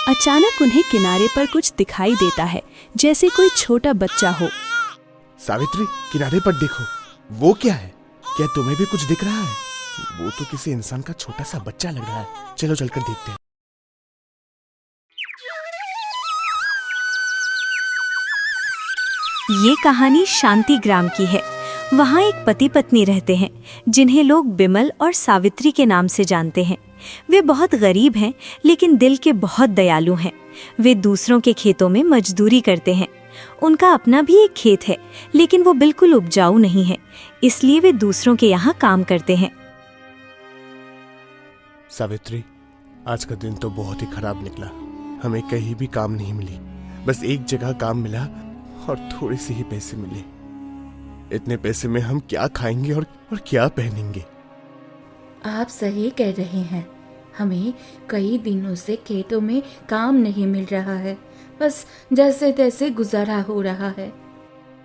अचानक उन्हें किनारे पर कुछ दिखाई देता है, जैसे कोई छोटा बच्चा हो। सावित्री, किनारे पर देखो, वो क्या है? क्या तुम्हें भी कुछ दिख रहा है? वो तो किसी इंसान का छोटा सा बच्चा लग रहा है। चलो चलकर देखते हैं। ये कहानी शांति ग्राम की है। वहाँ एक पति पत्नी रहते हैं, जिन्हें लोग बिमल और सावित्री के नाम से जानते हैं। वे बहुत गरीब हैं, लेकिन दिल के बहुत दयालु हैं। वे दूसरों के खेतों में मजदूरी करते हैं। उनका अपना भी एक खेत है, लेकिन वो बिल्कुल उपजाऊ नहीं है, इसलिए वे दूसरों के यहाँ काम करते हैं। सावित्री, आज का दिन तो बहुत ही खराब निकला। हमें कहीं भी काम नहीं मिली। बस एक जगह काम मिला और थोड़े से ही पैसे मिले। इतने पैसे में हम क्या खाएंगे और क्या पहनेंगे? आप सही कह रहे हैं। हमें कई दिनों से खेतों में काम नहीं मिल रहा है। बस जैसे तैसे गुजारा हो रहा है।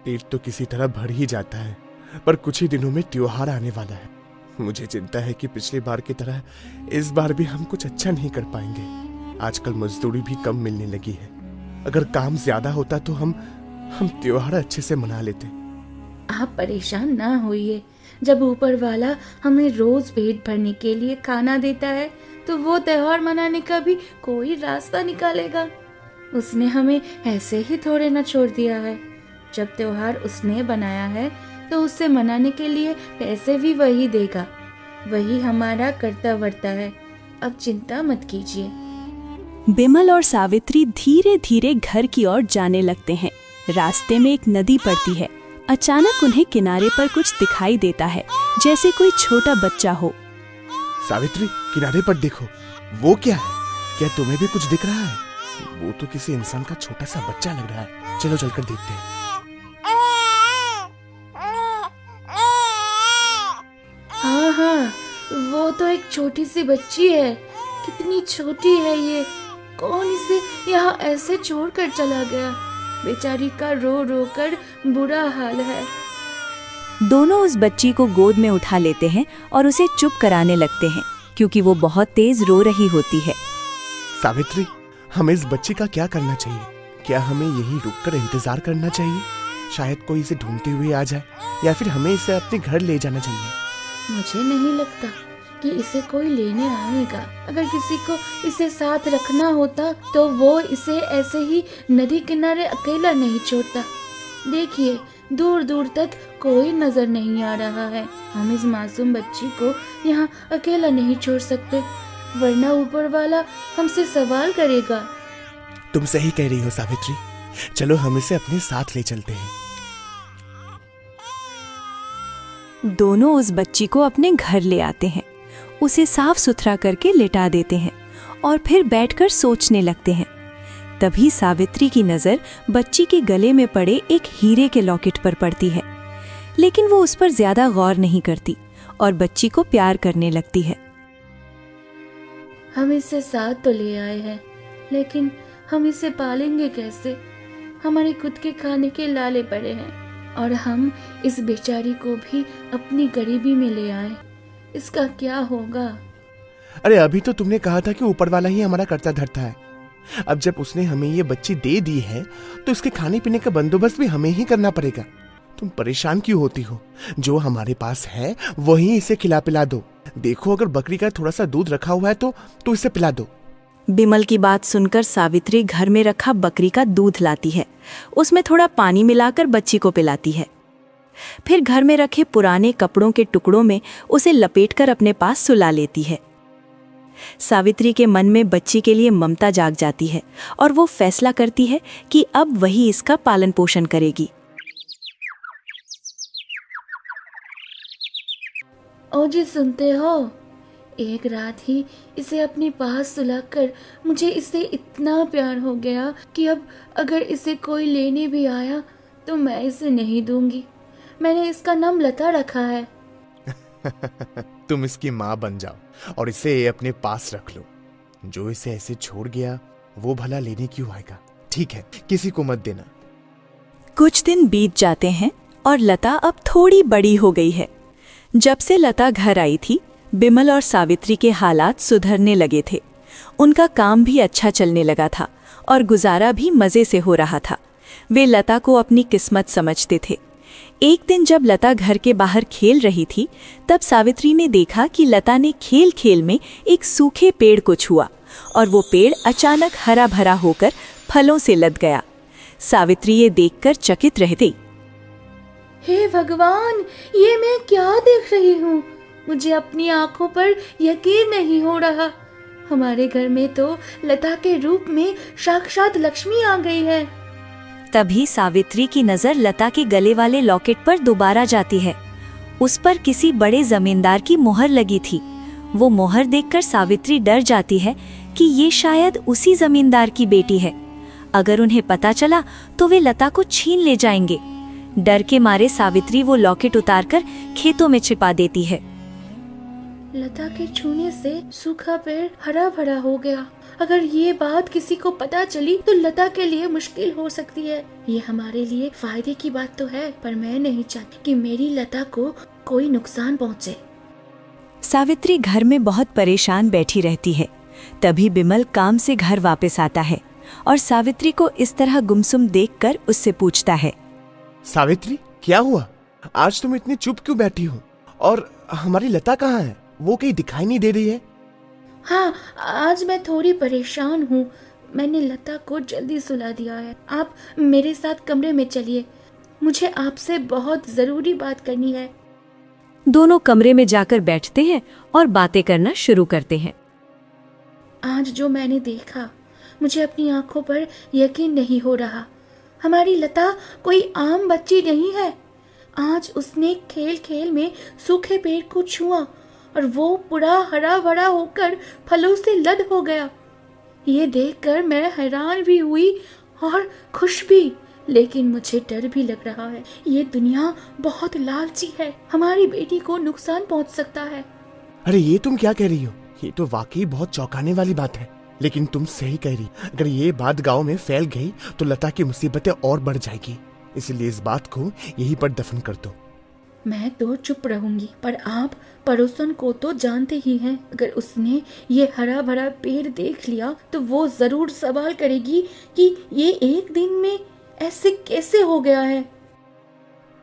पेट तो किसी तरह भर ही जाता है, पर कुछ ही दिनों में त्योहार आने वाला है। मुझे चिंता है कि पिछली बार की तरह इस बार भी हम कुछ अच्छा नहीं कर पाएंगे। आजकल मजदूरी भी कम मिलने लगी है। अगर काम ज्यादा होता तो हम त्योहार अच्छे से मना लेते। आप परेशान ना होइए। जब ऊपर वाला हमें रोज पेट भरने के लिए खाना देता है, तो वो त्योहार मनाने का भी कोई रास्ता निकालेगा। उसने हमें ऐसे ही थोड़े ना छोड़ दिया है। जब त्योहार उसने बनाया है, तो उससे मनाने के लिए पैसे भी वही देगा। वही हमारा करता वर्ता है। अब चिंता मत कीजिए। बिमल और सावित्री धीरे धीरे घर की ओर जाने लगते हैं। रास्ते में एक नदी पड़ती है। अचानक उन्हें किनारे पर कुछ दिखाई देता है, जैसे कोई छोटा बच्चा हो। सावित्री, किनारे पर देखो, वो क्या है? क्या तुम्हें भी कुछ दिख रहा है? वो तो किसी इंसान का छोटा सा बच्चा लग रहा है। चलो चलकर देखते हैं। हाँ, वो तो एक छोटी सी बच्ची है। कितनी छोटी है ये। कौन इसे यहाँ ऐसे छोड़कर चला गया? बेचारी का रो रो कर बुरा हाल है। दोनों उस बच्ची को गोद में उठा लेते हैं और उसे चुप कराने लगते हैं, क्योंकि वो बहुत तेज रो रही होती है। सावित्री, हमें इस बच्ची का क्या करना चाहिए? क्या हमें यहीं रुककर इंतजार करना चाहिए? शायद कोई इसे ढूंढते हुए आ जाए, या फिर हमें इसे अपने घर ले जाना चाहिए। मुझे नहीं लगता कि इसे कोई लेने आएगा। अगर किसी को इसे साथ रखना होता, तो वो इसे ऐसे ही नदी किनारे अकेला नहीं छोड़ता। देखिए, दूर दूर तक कोई नजर नहीं आ रहा है। हम इस मासूम बच्ची को यहाँ अकेला नहीं छोड़ सकते, वरना ऊपर वाला हमसे सवाल करेगा। तुम सही कह रही हो सावित्री। चलो हम इसे अपने साथ ले चलते हैं। दोनों उस बच्ची को अपने घर ले आते हैं, उसे साफ सुथरा करके लिटा देते हैं और फिर बैठकर सोचने लगते हैं। तभी सावित्री की नज़र बच्ची के गले में पड़े एक हीरे के लॉकेट पर पड़ती है, लेकिन वो उस पर ज्यादा गौर नहीं करती और बच्ची को प्यार करने लगती है। हम इसे साथ तो ले आए हैं, लेकिन हम इसे पालेंगे कैसे? हमारे खुद के खाने के लाले पड़े हैं और हम इस बेचारी को भी अपनी गरीबी में ले आए। इसका क्या होगा? अरे, अभी तो तुमने कहा था कि ऊपर वाला ही हमारा करता धरता है। अब जब उसने हमें ये बच्ची दे दी है, तो इसके खाने पीने का बंदोबस्त भी हमें ही करना पड़ेगा। तुम परेशान क्यों होती हो? जो हमारे पास है वही इसे खिला पिला दो। देखो, अगर बकरी का थोड़ा सा दूध रखा हुआ है तो इसे पिला दो। बिमल की बात सुनकर सावित्री घर में रखा बकरी का दूध लाती है। उसमें थोड़ा पानी मिलाकर बच्ची को पिलाती है। फिर घर में रखे पुराने कपड़ों के टुकड़ों में उसे लपेटकर अपने पास सुला लेती है। सावित्री के मन में बच्ची के लिए ममता जाग जाती है और वो फैसला करती है कि अब वही इसका पालन पोषण करेगी। ओ जी, सुनते हो? एक रात ही इसे अपने पास सुलाकर मुझे इससे इतना प्यार हो गया कि अब अगर इसे कोई लेने भी आया तो मैं इसे नहीं दूंगी। मैंने इसका नाम लता रखा है। तुम इसकी माँ बन जाओ और इसे अपने पास रख लो। जो इसे ऐसे छोड़ गया, वो भला लेने क्यों आएगा? ठीक है, किसी को मत देना। कुछ दिन बीत जाते हैं और लता अब थोड़ी बड़ी हो गई है। जब से लता घर आई थी, बिमल और सावित्री के हालात सुधरने लगे थे। उनका काम भी अच्छा चलने लगा था और गुजारा भी मज़े से हो रहा था। वे लता को अपनी किस्मत समझते थे। एक दिन जब लता घर के बाहर खेल रही थी, तब सावित्री ने देखा कि लता ने खेल खेल में एक सूखे पेड़ को छुआ और वो पेड़ अचानक हरा भरा होकर फलों से लद गया। सावित्री ये देखकर चकित रह गई। हे भगवान, ये मैं क्या देख रही हूँ? मुझे अपनी आंखों पर यकीन नहीं हो रहा। हमारे घर में तो लता के रूप में साक्षात लक्ष्मी आ गई है। तभी सावित्री की नजर लता के गले वाले लॉकेट पर दोबारा जाती है। उस पर किसी बड़े जमींदार की मोहर लगी थी। वो मोहर देखकर सावित्री डर जाती है कि ये शायद उसी जमींदार की बेटी है। अगर उन्हें पता चला तो वे लता को छीन ले जाएंगे। डर के मारे सावित्री वो लॉकेट उतारकर खेतों में छिपा देती है। लता के छूने से सूखा पेड़ हरा भरा हो गया। अगर ये बात किसी को पता चली तो लता के लिए मुश्किल हो सकती है। ये हमारे लिए फायदे की बात तो है, पर मैं नहीं चाहती कि मेरी लता को कोई नुकसान पहुंचे। सावित्री घर में बहुत परेशान बैठी रहती है। तभी बिमल काम से घर वापस आता है और सावित्री को इस तरह गुमसुम देखकर उससे पूछता है, सावित्री, क्या हुआ? आज तुम इतनी चुप क्यों बैठी हो? और हमारी लता कहाँ है? वो कहीं दिखाई नहीं दे रही है। हाँ, आज मैं थोड़ी परेशान हूँ। मैंने लता को जल्दी सुला दिया है। आप मेरे साथ कमरे में चलिए, मुझे आपसे बहुत जरूरी बात करनी है। दोनों कमरे में जाकर बैठते हैं और बातें करना शुरू करते हैं। आज जो मैंने देखा, मुझे अपनी आंखों पर यकीन नहीं हो रहा। हमारी लता कोई आम बच्ची नहीं है। आज उसने खेल खेल में सूखे पेड़ को छुआ और वो पूरा हरा भरा होकर फलों से लद हो गया। ये देखकर मैं हैरान भी हुई और खुश भी, लेकिन मुझे डर भी लग रहा है। ये दुनिया बहुत लालची है, हमारी बेटी को नुकसान पहुंच सकता है। अरे ये तुम क्या कह रही हो? ये तो वाकई बहुत चौंकाने वाली बात है। लेकिन तुम सही कह रही, अगर ये बात गांव में फैल गई तो लता की मुसीबतें और बढ़ जाएगी। इसलिए इस बात को यहीं पर दफन कर दो। मैं तो चुप रहूंगी, पर आप पड़ोसन को तो जानते ही हैं। अगर उसने ये हरा भरा पेड़ देख लिया तो वो जरूर सवाल करेगी कि ये एक दिन में ऐसे कैसे हो गया है।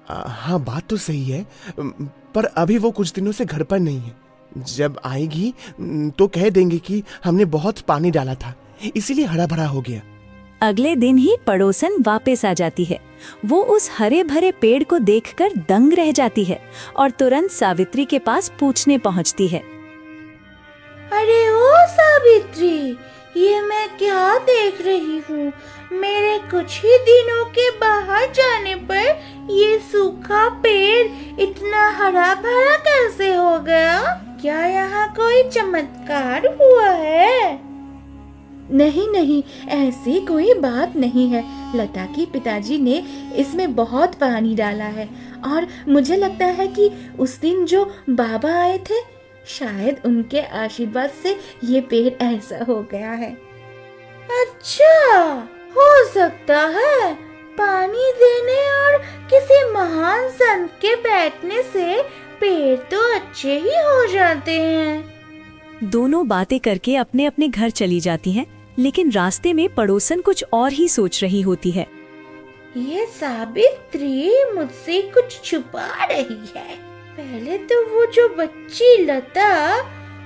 हाँ, बात तो सही है, पर अभी वो कुछ दिनों से घर पर नहीं है। जब आएगी तो कह देंगे कि हमने बहुत पानी डाला था, इसीलिए हरा भरा हो गया। अगले दिन ही पड़ोसन वापस आ जाती है। वो उस हरे भरे पेड़ को देखकर दंग रह जाती है और तुरंत सावित्री के पास पूछने पहुंचती है। अरे ओ सावित्री, ये मैं क्या देख रही हूँ? मेरे कुछ ही दिनों के बाहर जाने पर ये सूखा पेड़ इतना हरा भरा कैसे हो गया? क्या यहाँ कोई चमत्कार हुआ है? नहीं नहीं, ऐसी कोई बात नहीं है। लता के पिताजी ने इसमें बहुत पानी डाला है और मुझे लगता है कि उस दिन जो बाबा आए थे, शायद उनके आशीर्वाद से ये पेड़ ऐसा हो गया है। अच्छा, हो सकता है। पानी देने और किसी महान संत के बैठने से पेड़ तो अच्छे ही हो जाते हैं। दोनों बातें करके अपने अपने घर चली जाती हैं, लेकिन रास्ते में पड़ोसन कुछ और ही सोच रही होती है। ये सावित्री मुझसे कुछ छुपा रही है। पहले तो वो जो बच्ची लता,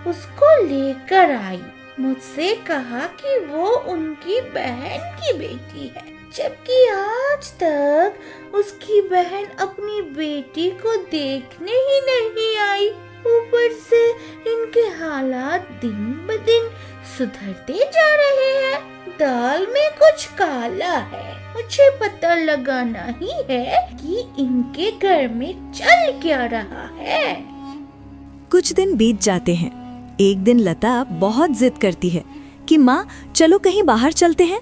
उसको लेकर आई, मुझसे कहा कि वो उनकी बहन की बेटी है, जबकि आज तक उसकी बहन अपनी बेटी को देखने ही नहीं आई। ऊपर से इनके हालात दिन ब दिन सुधरते जा रहे हैं। दाल में कुछ काला है। मुझे पता लगाना ही है कि इनके घर में चल क्या रहा है। कुछ दिन बीत जाते हैं। एक दिन लता बहुत जिद करती है कि माँ, चलो कहीं बाहर चलते हैं।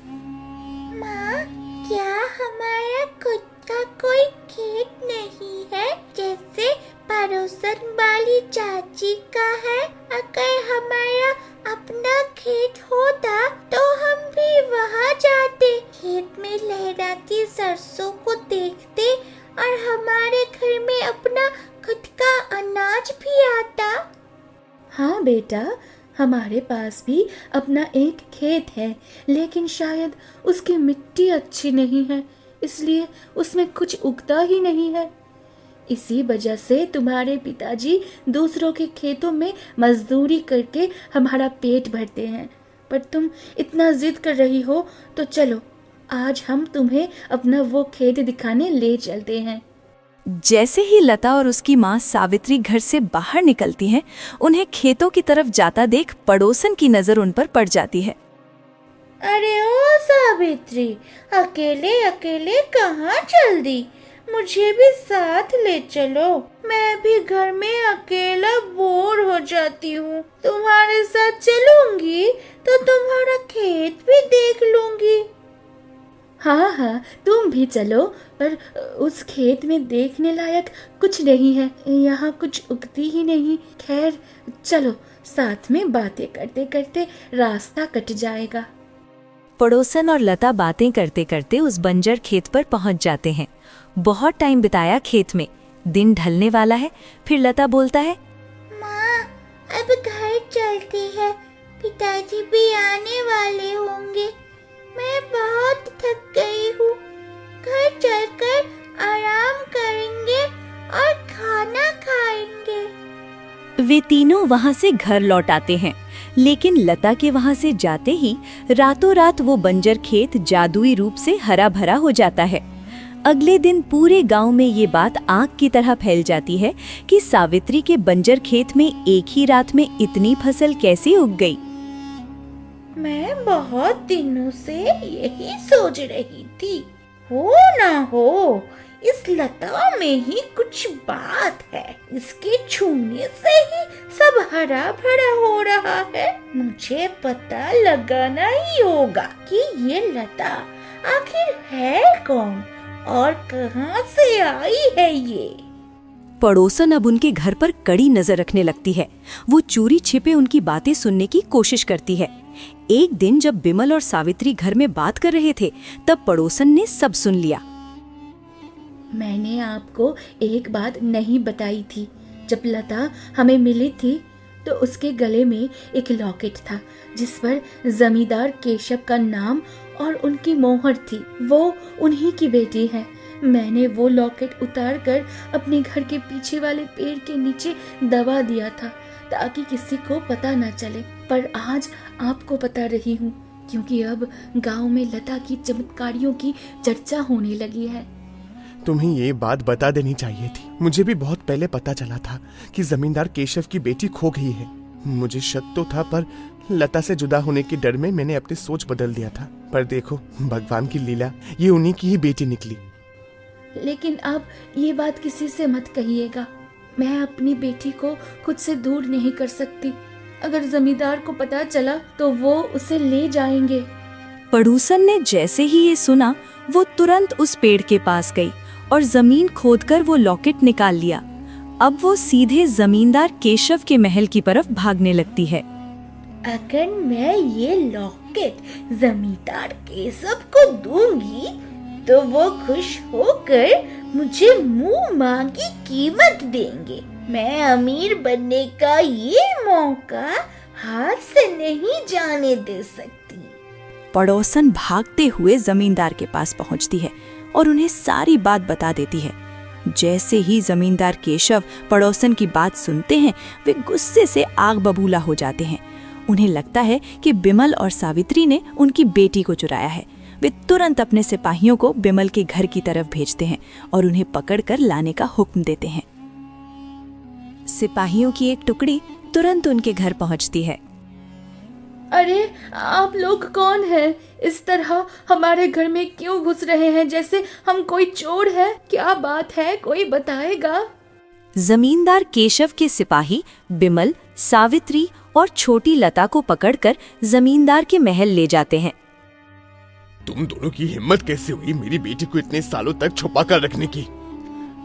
माँ, क्या हमारा खुद का कोई खेत नहीं है जैसे पड़ोसन वाली चाची का है? अगर हमारा अपना खेत होता तो हम भी वहाँ जाते, खेत में लहराती सरसों को देखते और हमारे घर में अपना खुद का अनाज भी आता। हाँ बेटा, हमारे पास भी अपना एक खेत है, लेकिन शायद उसकी मिट्टी अच्छी नहीं है, इसलिए उसमें कुछ उगता ही नहीं है। इसी वजह से तुम्हारे पिताजी दूसरों के खेतों में मजदूरी करके हमारा पेट भरते हैं। पर तुम इतना जिद कर रही हो तो चलो, आज हम तुम्हें अपना वो खेत दिखाने ले चलते हैं। जैसे ही लता और उसकी माँ सावित्री घर से बाहर निकलती हैं, उन्हें खेतों की तरफ जाता देख पड़ोसन की नजर उन पर पड़ जाती है। अरे ओ सावित्री, अकेले अकेले कहाँ चल दी? मुझे भी साथ ले चलो, मैं भी घर में अकेला बोर हो जाती हूँ। तुम्हारे साथ चलूंगी तो तुम्हारा खेत भी देख लूंगी। हाँ हाँ, तुम भी चलो, पर उस खेत में देखने लायक कुछ नहीं है, यहाँ कुछ उगती ही नहीं। खैर चलो, साथ में बातें करते करते रास्ता कट जाएगा। पड़ोसन और लता बातें करते करते उस बंजर खेत पर पहुंच जाते हैं। बहुत टाइम बिताया खेत में, दिन ढलने वाला है। फिर लता बोलता है, माँ, अब घर चलती है, पिताजी भी आने वाले होंगे। मैं बहुत थक गई हूँ, घर चलकर आराम करेंगे और खाना खाएंगे। वे तीनों वहां से घर लौट आते हैं, लेकिन लता के वहां से जाते ही रातों रात वो बंजर खेत जादुई रूप से हरा भरा हो जाता है। अगले दिन पूरे गांव में ये बात आग की तरह फैल जाती है कि सावित्री के बंजर खेत में एक ही रात में इतनी फसल कैसे उग गई। मैं बहुत दिनों से यही सोच रही थी, हो ना हो इस लता में ही कुछ बात है। इसके छूने से ही सब हरा भरा हो रहा है। मुझे पता लगाना ही होगा कि ये लता आखिर है कौन और कहां से आई है ये। पड़ोसन अब उनके घर पर कड़ी नजर रखने लगती है। वो चोरी छिपे उनकी बातें सुनने की कोशिश करती है। एक दिन जब बिमल और सावित्री घर में बात कर रहे थे, तब पड़ोसन ने सब सुन लिया। मैंने आपको एक बात नहीं बताई थी। जब लता हमें मिली थी तो उसके गले में एक लॉकेट था, जिस पर जमींदार केशव का नाम और उनकी मोहर थी। वो उन्हीं की बेटी है। मैंने वो लॉकेट उतार कर अपने घर के पीछे वाले पेड़ के नीचे दबा दिया था, ताकि किसी को पता न चले। पर आज आपको बता रही हूँ, क्योंकि अब गांव में लता की चमत्कारियों की चर्चा होने लगी है। तुम्हें ये बात बता देनी चाहिए थी। मुझे भी बहुत पहले पता चला था कि जमींदार केशव की बेटी खो गई है। मुझे शक तो था, पर लता से जुदा होने के डर में मैंने अपनी सोच बदल दिया था। पर देखो, भगवान की लीला, ये उन्हीं की ही बेटी निकली। लेकिन अब ये बात किसी से मत कहिएगा। मैं अपनी बेटी को खुद से दूर नहीं कर सकती। अगर जमींदार को पता चला तो वो उसे ले जाएंगे। पड़ोसन ने जैसे ही ये सुना, वो तुरंत उस पेड़ के पास गई और जमीन खोदकर वो लॉकेट निकाल लिया। अब वो सीधे जमींदार केशव के महल की तरफ भागने लगती है। अगर मैं ये लॉकेट जमींदार केशव को दूंगी तो वो खुश होकर मुझे मुंह मांगी कीमत देंगे। मैं अमीर बनने का ये मौका हाथ से नहीं जाने दे सकती। पड़ोसन भागते हुए जमींदार के पास पहुंचती है और उन्हें सारी बात बता देती है। जैसे ही जमींदार केशव पड़ोसन की बात सुनते हैं, वे गुस्से से आग बबूला हो जाते हैं। उन्हें लगता है कि बिमल और सावित्री ने उनकी बेटी को चुराया है। वे तुरंत अपने सिपाहियों को बिमल के घर की तरफ भेजते हैं और उन्हें पकड़कर लाने का हुक्म देते हैं। सिपाहियों की एक टुकड़ी तुरंत उनके घर पहुंचती है। अरे आप लोग कौन हैं? इस तरह हमारे घर में क्यों घुस रहे हैं जैसे हम कोई चोर है? क्या बात है, कोई बताएगा? जमींदार केशव के सिपाही बिमल, सावित्री और छोटी लता को पकड़कर जमींदार के महल ले जाते हैं। तुम दोनों की हिम्मत कैसे हुई मेरी बेटी को इतने सालों तक छुपा कर रखने की?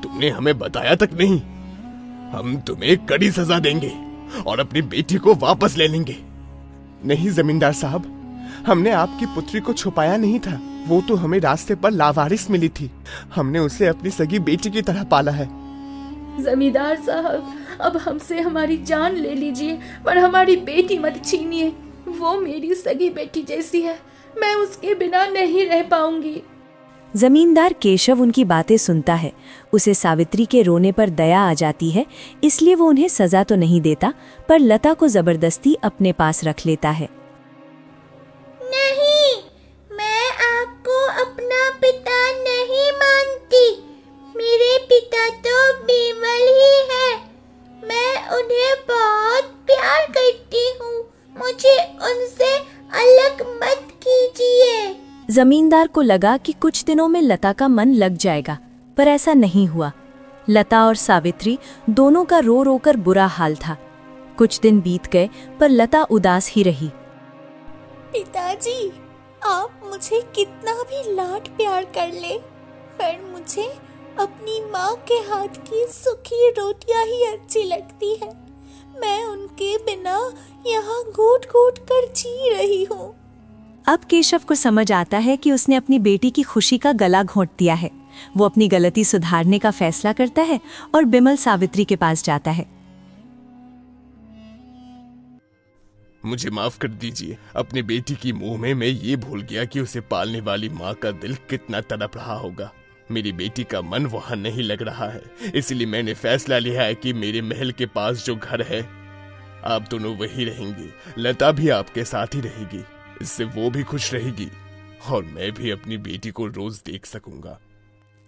तुमने हमें बताया तक नहीं। हम तुम्हें कड़ी सजा देंगे और अपनी बेटी को वापस ले लेंगे। नहीं जमींदार साहब, हमने आपकी पुत्री को छुपाया नहीं था। वो तो हमें रास्ते पर लावारिस मिली थी। हमने उसे अपनी सगी बेटी की तरह पाला है। जमींदार साहब, अब हमसे हमारी जान ले लीजिए, पर हमारी बेटी मत छीनिए। वो मेरी सगी बेटी जैसी है, मैं उसके बिना नहीं रह पाऊंगी। जमींदार केशव उनकी बातें सुनता है। उसे सावित्री के रोने पर दया आ जाती है, इसलिए वो उन्हें सजा तो नहीं देता, पर लता को जबरदस्ती अपने पास रख लेता है। नहीं, मैं आपको अपना पिता नहीं मानती। मेरे पिता तो बिमल ही है। मैं उन्हें बहुत प्यार करती हूँ। मुझे उनसे अलग मत कीजिए। जमींदार को लगा कि कुछ दिनों में लता का मन लग जाएगा, पर ऐसा नहीं हुआ। लता और सावित्री दोनों का रो रो कर बुरा हाल था। कुछ दिन बीत गए, पर लता उदास ही रही। पिताजी, आप मुझे कितना भी लाड प्यार कर ले, पर मुझे अपनी माँ के हाथ की सूखी रोटियां ही अच्छी लगती है। मैं उनके बिना यहाँ घूट घूट कर जी रही हूँ। अब केशव को समझ आता है कि उसने अपनी बेटी की खुशी का गला घोंट दिया है। वो अपनी गलती सुधारने का फैसला करता है और बिमल सावित्री के पास जाता है। मुझे माफ कर दीजिए। अपनी बेटी की मुंह में मैं ये भूल गया कि उसे पालने वाली माँ का दिल कितना तड़प रहा होगा। मेरी बेटी का मन वहां नहीं लग रहा है, इसलिए मैंने फैसला लिया है कि मेरे महल के पास जो घर है, आप दोनों वही रहेंगे। लता भी आपके साथ ही रहेगी। इससे वो भी खुश रहेगी और मैं भी अपनी बेटी को रोज देख सकूंगा।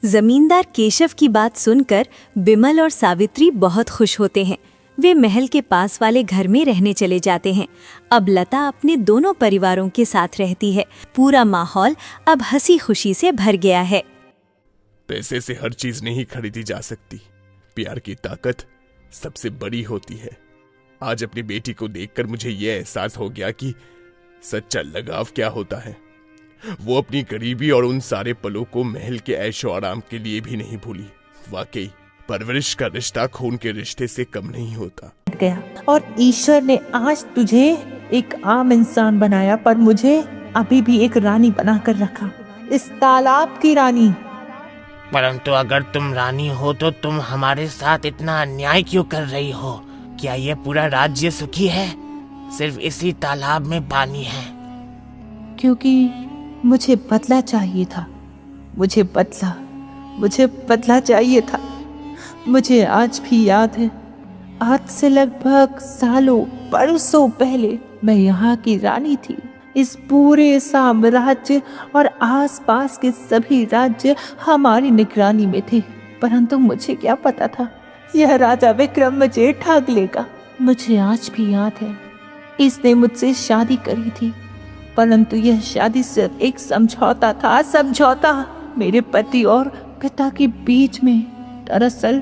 जमींदार केशव की बात सुनकर बिमल और सावित्री बहुत खुश होते हैं। वे महल के पास वाले घर में रहने चले जाते हैं। अब लता अपने दोनों परिवारों के साथ रहती है। पूरा माहौल अब हंसी खुशी से भर गया है। पैसे से हर चीज नहीं खरीदी जा सकती। प्यार की ताकत सबसे बड़ी होती है। आज अपनी बेटी को देखकर मुझे यह एहसास हो गया कि सच्चा लगाव क्या होता है। वो अपनी गरीबी और उन सारे पलों को महल के ऐशो आराम के लिए भी नहीं भूली। वाकई परवरिश का रिश्ता खून के रिश्ते से कम नहीं होता। गया और ईश्वर ने आज तुझे एक आम इंसान बनाया, पर मुझे अभी भी एक रानी बनाकर रखा, इस तालाब की रानी। परंतु अगर तुम रानी हो तो तुम हमारे साथ इतना अन्याय क्यों कर रही हो? क्या यह पूरा राज्य सुखी है? सिर्फ इसी तालाब में पानी है। क्योंकि मुझे बदला चाहिए था। मुझे बदला चाहिए था। मुझे आज भी याद है, आज से लगभग सालों बरसों पहले मैं यहाँ की रानी थी। इस पूरे साम्राज्य और आसपास के सभी राज्य हमारी निगरानी में थे, परंतु मुझे क्या पता था यह राजा विक्रम मुझे ठग लेगा। मुझे आज भी याद है, इसने मुझसे शादी करी थी, परंतु यह शादी सिर्फ एक समझौता था। समझौता मेरे पति और पिता के बीच में। दरअसल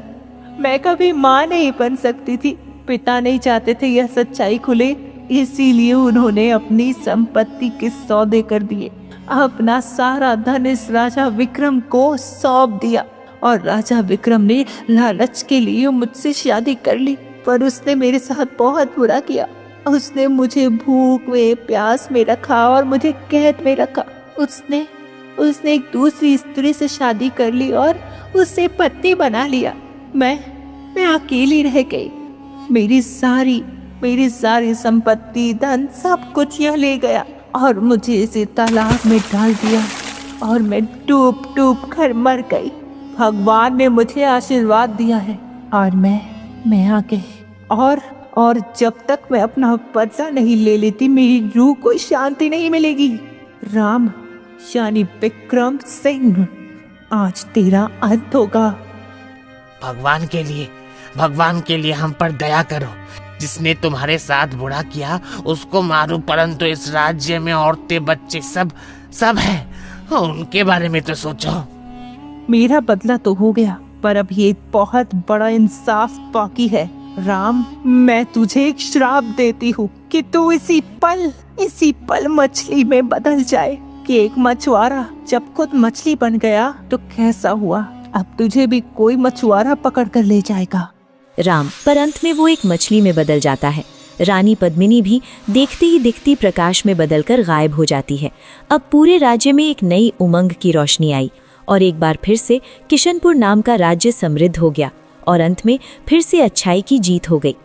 मैं कभी मां नहीं बन सकती थी। पिता नहीं चाहते थे यह सच्चाई खुले, इसीलिए उन्होंने अपनी संपत्ति के सौदे कर दिए। अपना सारा धन इस राजा विक्रम को सौंप दिया और राजा विक्रम ने लालच के लिए मुझसे शादी कर ली, पर उसने मेरे साथ बहुत बुरा किया। उसने मुझे भूख में प्यास में रखा और मुझे कैद में रखा। उसने एक दूसरी स्त्री से शादी कर ली और उसे पत्नी बना लिया। मैं अकेली रह गई। मेरी सारी संपत्ति, धन, सब कुछ यह ले गया और मुझे इसे तालाब में डाल दिया और मैं डूब कर मर गई। भगवान ने मुझे आशीर्वाद दिया है और मैं आ गई। और जब तक मैं अपना बदला नहीं ले लेती, मेरी रूह को शांति नहीं मिलेगी। राम यानी विक्रम सिंह, आज तेरा अंत होगा। भगवान के लिए हम पर दया करो। जिसने तुम्हारे साथ बुरा किया उसको मारो, परंतु इस राज्य में औरतें, बच्चे सब हैं। उनके बारे में तो सोचो। मेरा बदला तो हो गया, पर अब ये बहुत बड़ा इंसाफ बाकी है। राम, मैं तुझे एक श्राप देती हूँ कि तू इसी पल मछली में बदल जाए। कि एक मछुआरा जब खुद मछली बन गया तो कैसा हुआ, अब तुझे भी कोई मछुआरा पकड़ कर ले जाएगा। राम, पर अंत में वो एक मछली में बदल जाता है। रानी पद्मिनी भी देखती ही दिखती प्रकाश में बदलकर गायब हो जाती है। अब पूरे राज्य में एक नई उमंग की रोशनी आई और एक बार फिर से किशनपुर नाम का राज्य समृद्ध हो गया और अंत में फिर से अच्छाई की जीत हो गई।